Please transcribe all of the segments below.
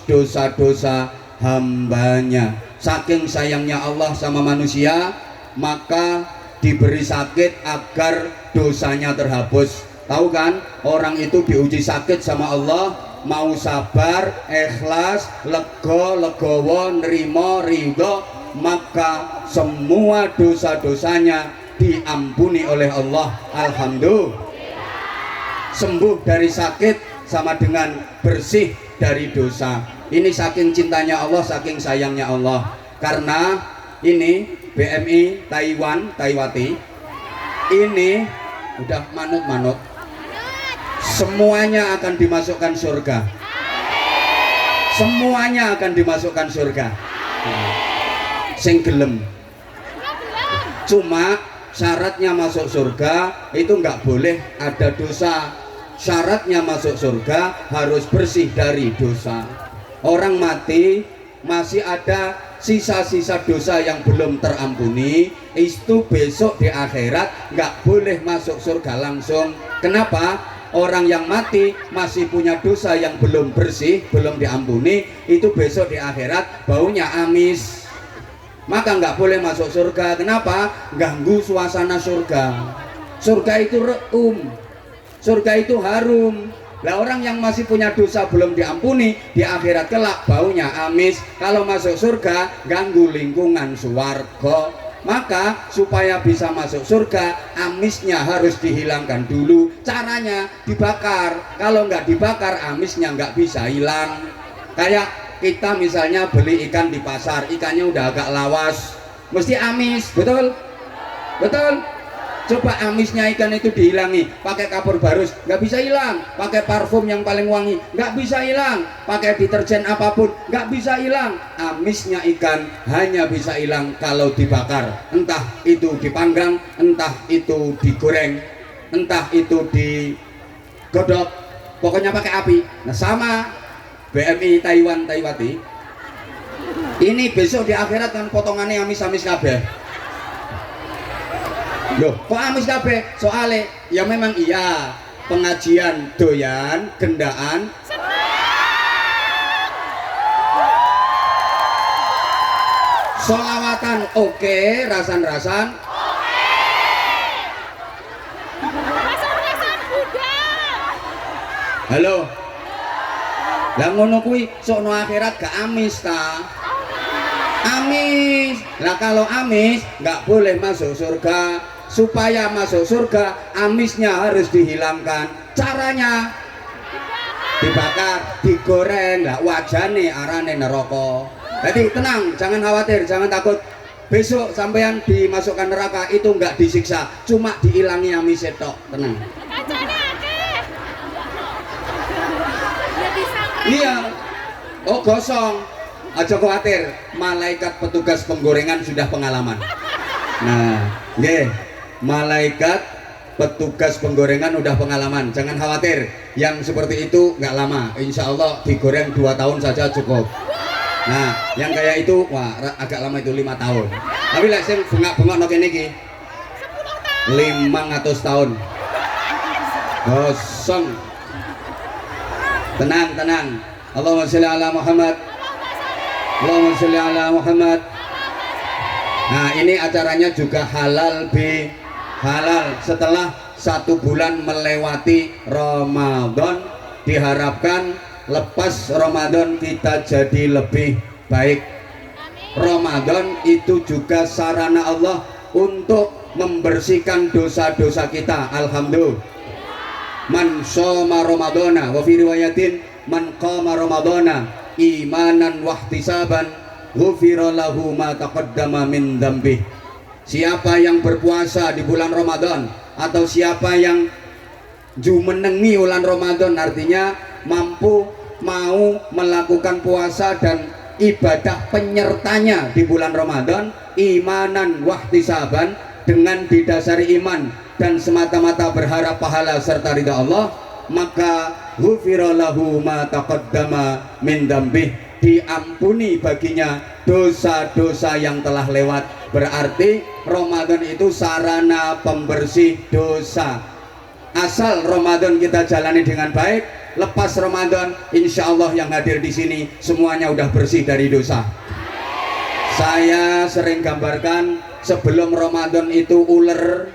dosa-dosa hambanya. Saking sayangnya Allah sama manusia, maka diberi sakit agar dosanya terhapus. Tahu kan, orang itu diuji sakit sama Allah, mau sabar, ikhlas, legowo, nerimo, ridho, maka semua dosa-dosanya diampuni oleh Allah. Alhamdulillah. Sembuh dari sakit sama dengan bersih dari dosa. Ini saking cintanya Allah, saking sayangnya Allah. Karena ini BMI Taiwati ini udah manut-manut, semuanya akan dimasukkan surga. Semuanya akan dimasukkan surga. Sing gelem. Cuma syaratnya masuk surga itu nggak boleh ada dosa. Syaratnya masuk surga harus bersih dari dosa. Orang mati masih ada sisa-sisa dosa yang belum terampuni, itu besok di akhirat nggak boleh masuk surga langsung. Kenapa? Orang yang mati masih punya dosa yang belum bersih, belum diampuni, itu besok di akhirat baunya amis, maka nggak boleh masuk surga. Kenapa? Ganggu suasana surga. Surga itu surga itu harum. Lah orang yang masih punya dosa belum diampuni, di akhirat kelak baunya amis. Kalau masuk surga ganggu lingkungan swarga. Maka supaya bisa masuk surga, amisnya harus dihilangkan dulu. Caranya dibakar. Kalau nggak dibakar, amisnya nggak bisa hilang. Kayak kita misalnya beli ikan di pasar, ikannya udah agak lawas, mesti amis, betul? Betul? Coba amisnya ikan itu dihilangi pakai kapur barus, nggak bisa hilang. Pakai parfum yang paling wangi, nggak bisa hilang. Pakai deterjen apapun, nggak bisa hilang. Amisnya ikan hanya bisa hilang kalau dibakar. Entah itu dipanggang, entah itu digoreng, entah itu digodok, pokoknya pakai api. Nah sama BMI Taiwati ini besok di akhirat kan potongannya amis-amis kabeh. Loh, kok amis kabeh? Soalnya ya memang iya, pengajian doyan, gendaan solawatan oke, rasan-rasan halo. Lah ngono kuwi sok no akhirat gak amis ta? Amis. Lah kalau amis nggak boleh masuk surga. Supaya masuk surga amisnya harus dihilangkan. Caranya dibakar, digoreng. Lah wajane arane neraka. Jadi tenang, jangan khawatir, jangan takut. Besok sampean dimasukkan neraka itu nggak disiksa, cuma dihilangi amis tok. Tenang. Iya. Oh gosong. Aja khawatir, malaikat petugas penggorengan sudah pengalaman. Nah, nggih, malaikat petugas penggorengan udah pengalaman. Jangan khawatir, yang seperti itu nggak lama. Insya Allah digoreng 2 tahun saja cukup. Nah, yang kayak itu, wah agak lama itu 5 tahun. Tapi lah saya bengak-bengok no kene iki 500 tahun. Kosong. Tenang. Allahumma sholli ala Muhammad. Allahumma sholli ala Muhammad. Nah ini acaranya juga halal halal. Setelah 1 bulan melewati Ramadan, diharapkan lepas Ramadan kita jadi lebih baik. Ramadan itu juga sarana Allah untuk membersihkan dosa-dosa kita. Alhamdulillah. Man shoma Ramadana wa fi riwayatin man qama Ramadana imanan wahtisaban ghufira lahu ma taqaddama min dzambih. Siapa yang berpuasa di bulan Ramadan atau siapa yang jumenengi bulan Ramadan, artinya mampu mau melakukan puasa dan ibadah penyertanya di bulan Ramadan, imanan wahtisaban, dengan didasari iman dan semata-mata berharap pahala serta ridha Allah, maka ghufira lahu ma taqaddama min dzambih, diampuni baginya dosa-dosa yang telah lewat. Berarti Ramadan itu sarana pembersih dosa. Asal Ramadan kita jalani dengan baik, lepas Ramadan insya Allah yang hadir di sini semuanya udah bersih dari dosa. Saya sering gambarkan sebelum Ramadan itu ular,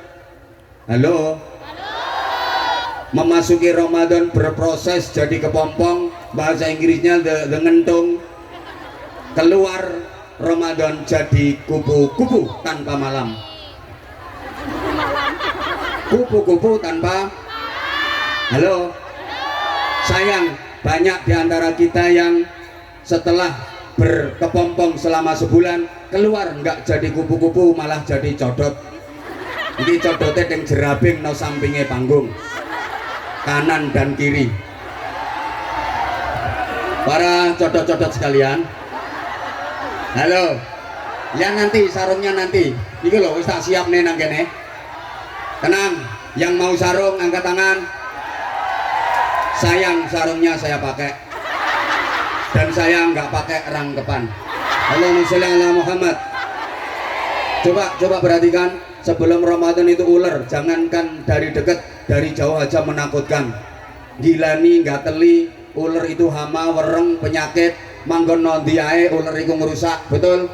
halo, memasuki Ramadan berproses jadi kepompong, bahasa Inggrisnya the ngentung, keluar Ramadan jadi kupu-kupu tanpa malam. Kupu-kupu tanpa, halo. Sayang, banyak di antara kita yang setelah berkepompong selama sebulan keluar nggak jadi kupu-kupu, malah jadi codot. Ini codotnya yang jerabing no sampingnya panggung kanan dan kiri. Para codot-codot sekalian, halo, ya nanti sarungnya nanti ini loh wis tak siap nih nang kene. Tenang, yang mau sarung angkat tangan. Sayang, sarungnya saya pakai dan saya nggak pakai rangkepan. Allahumma sholli ala Muhammad. Coba perhatikan, sebelum Ramadan itu ular, jangankan dari dekat, dari jauh aja menakutkan. Gilani nggak teli, ular itu hama, wereng, penyakit, manggon nondi ae ular itu ngerusak, betul?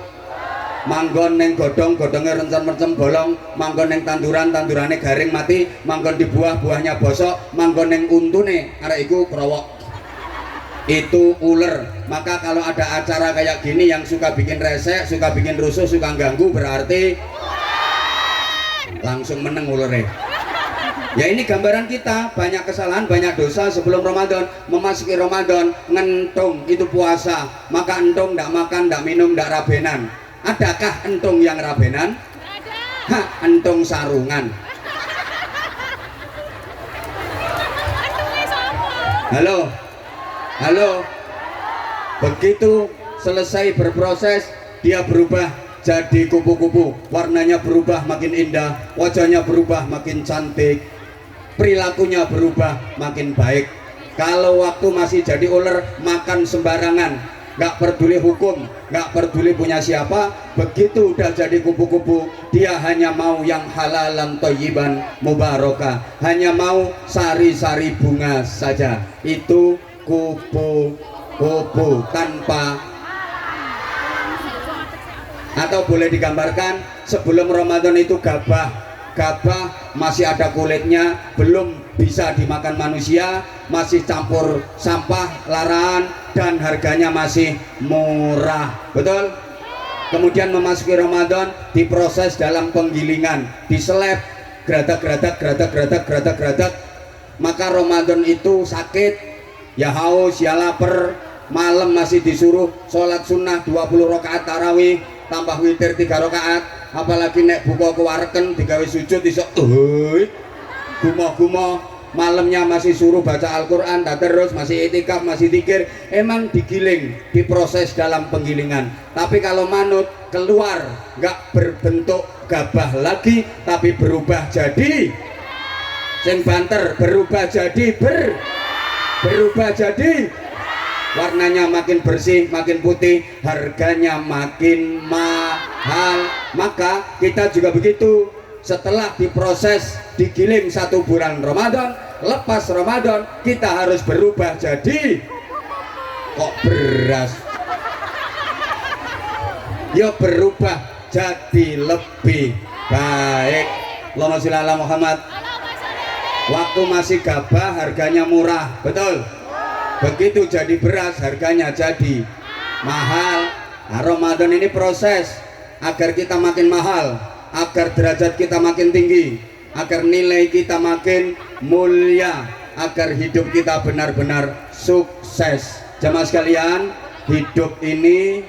Manggon neng godongnya rencen mercem bolong, manggon neng tandurannya garing mati, manggon di buahnya bosok, manggon neng untune arek iku krowok. Itu ular. Maka kalau ada acara kayak gini yang suka bikin resek, suka bikin rusuh, suka ganggu, berarti langsung meneng ulernya. Ya ini gambaran kita, banyak kesalahan, banyak dosa sebelum Ramadan. Memasuki Ramadan, ngentung itu puasa, maka entung ndak makan, ndak minum, ndak rabenan. Adakah entung yang rabenan? Ada. Entung sarungan. Halo. Begitu selesai berproses, dia berubah jadi kupu-kupu. Warnanya berubah makin indah, wajahnya berubah makin cantik, perilakunya berubah makin baik. Kalau waktu masih jadi ular, makan sembarangan, nggak peduli hukum, nggak peduli punya siapa. Begitu udah jadi kupu-kupu, dia hanya mau yang halalan thayyiban mubarakah, hanya mau sari-sari bunga saja. Itu kupu-kupu tanpa. Atau boleh digambarkan, sebelum Ramadan itu gabah masih ada kulitnya, belum bisa dimakan manusia, masih campur sampah larangan, dan harganya masih murah, betul? Kemudian memasuki Ramadan, diproses dalam penggilingan, diseleb, gradak, maka Ramadan itu sakit, ya haus, ya lapar, malam masih disuruh sholat sunnah 20 rakaat tarawih, tambah witir 3 rakaat, apalagi nek buka kewareken digawe sujud iso gumoh-gumoh, malamnya masih suruh baca Al-Quran, tak terus masih itikaf, masih zikir. Emang digiling, diproses dalam penggilingan. Tapi kalau manut keluar nggak berbentuk gabah lagi, tapi berubah jadi sing banter, berubah jadi warnanya makin bersih, makin putih, harganya makin mahal. Maka kita juga begitu, setelah diproses, digiling 1 bulan Ramadan, lepas Ramadan kita harus berubah jadi kok beras, ya berubah jadi lebih baik. Allahumma sholli ala Muhammad. Waktu masih gabah harganya murah, betul? Begitu jadi beras harganya jadi mahal. Nah, Ramadan ini proses agar kita makin mahal, agar derajat kita makin tinggi, agar nilai kita makin mulia, agar hidup kita benar-benar sukses. Jamaah sekalian, hidup ini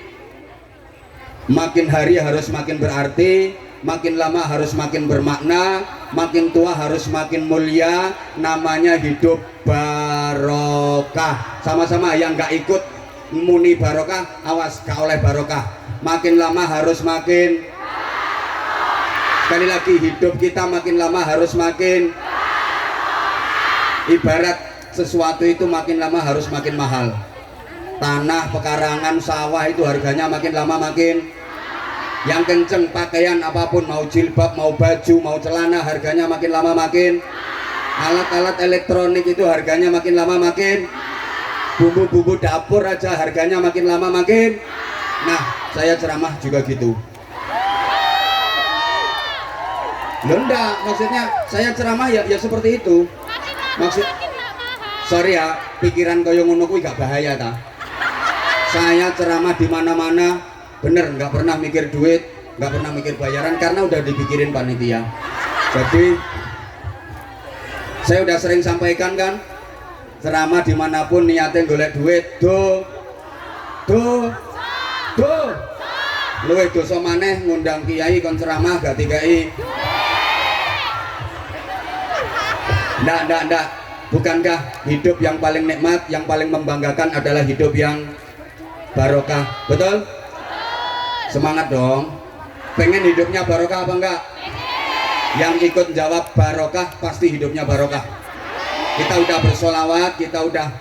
makin hari harus makin berarti, makin lama harus makin bermakna, makin tua harus makin mulia. Namanya hidup barokah. Sama-sama yang nggak ikut muni barokah, awas gak oleh barokah. Makin lama harus makin, sekali lagi, hidup kita makin lama harus makin, ibarat sesuatu itu makin lama harus makin mahal. Tanah, pekarangan, sawah itu harganya makin lama makin, yang kenceng pakaian apapun, mau jilbab, mau baju, mau celana, harganya makin lama makin. Alat-alat elektronik itu harganya makin lama makin, bumbu-bumbu dapur aja harganya makin lama makin. Nah, saya ceramah juga gitu. Loh enggak, maksudnya saya ceramah ya seperti itu. Maksud sorry ya, pikiran koyo ngono kuwi gak bahaya ta. Saya ceramah di mana-mana bener, nggak pernah mikir duit, nggak pernah mikir bayaran karena udah dipikirin panitia. Jadi saya udah sering sampaikan kan, ceramah dimanapun niatnya golek duit, do luwih dosa maneh ngundang kiai kon ceramah gak dikai. Ndak. Bukankah hidup yang paling nikmat, yang paling membanggakan adalah hidup yang barokah? Betul? Semangat dong. Pengen hidupnya barokah apa enggak? Yang ikut jawab barokah pasti hidupnya barokah. Kita udah bersolawat, kita udah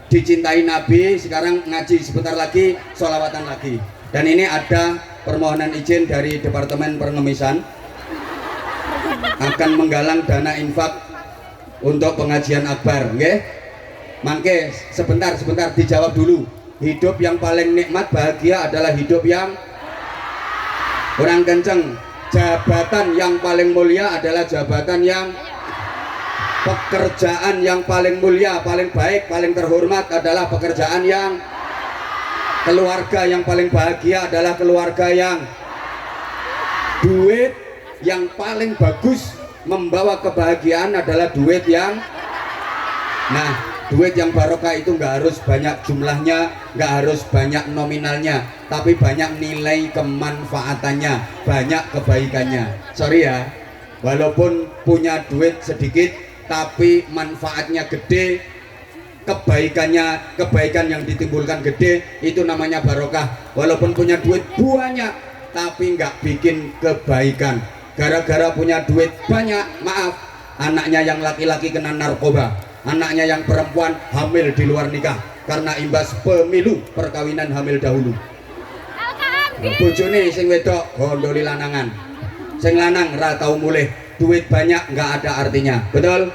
dicintai Nabi, sekarang ngaji sebentar lagi, solawatan lagi. Dan ini ada permohonan izin dari Departemen Pengemisan akan menggalang dana infak untuk pengajian akbar, nggih? Mangke sebentar dijawab dulu. Hidup yang paling nikmat bahagia adalah hidup yang kurang kenceng. Jabatan yang paling mulia adalah jabatan yang, pekerjaan yang paling mulia, paling baik, paling terhormat adalah pekerjaan yang, keluarga yang paling bahagia adalah keluarga yang, duit yang paling bagus membawa kebahagiaan adalah duit yang, nah duit yang barokah itu nggak harus banyak jumlahnya, nggak harus banyak nominalnya, tapi banyak nilai kemanfaatannya, banyak kebaikannya. Sorry ya, walaupun punya duit sedikit tapi manfaatnya gede, kebaikan yang ditimbulkan gede, itu namanya barokah. Walaupun punya duit banyak tapi nggak bikin kebaikan, gara-gara punya duit banyak, maaf, anaknya yang laki-laki kena narkoba, anaknya yang perempuan hamil di luar nikah karena imbas pemilu perkawinan hamil dahulu. Bojone sing wedok gondoli lanangan, sing lanang ra tau mulih. Duit banyak nggak ada artinya, betul?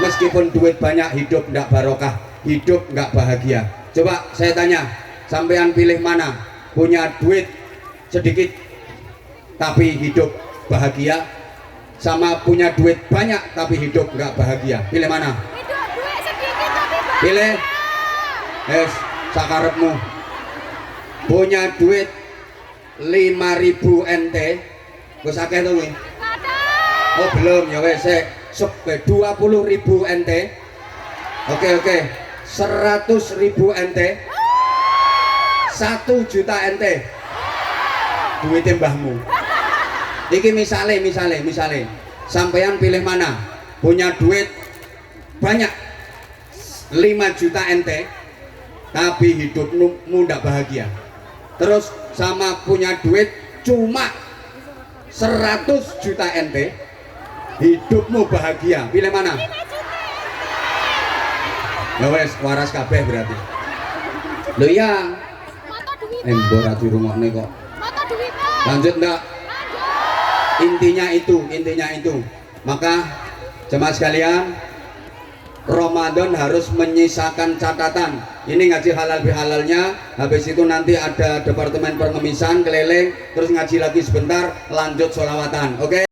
Meskipun duit banyak, hidup nggak barokah, hidup nggak bahagia. Coba saya tanya, sampean pilih mana? Punya duit sedikit tapi hidup bahagia, sama punya duit banyak tapi hidup nggak bahagia? Pilih mana? Duit sedikit tapi bahagia. Pilih sakarepmu. Punya duit 5.000 NT wis akeh to kuwi? Oh belum ya wes, 20.000 NT. Oke, 100.000 NT, 1 juta NT duitnya mbahmu. Iki misale sampean pilih mana? Punya duit banyak 5 juta NT tapi hidupmu ndak bahagia, terus sama punya duit cuma 100 juta NT hidupmu bahagia, pilih mana? Ya wes, waras kabeh berarti. Lho iya, embor ati rungokne kok. Lanjut ndak? Intinya itu. Maka jemaah sekalian, Ramadan harus menyisakan catatan. Ini ngaji halal bihalalnya, habis itu nanti ada Departemen Pengemisan keliling, terus ngaji lagi sebentar, lanjut sholawatan. Oke?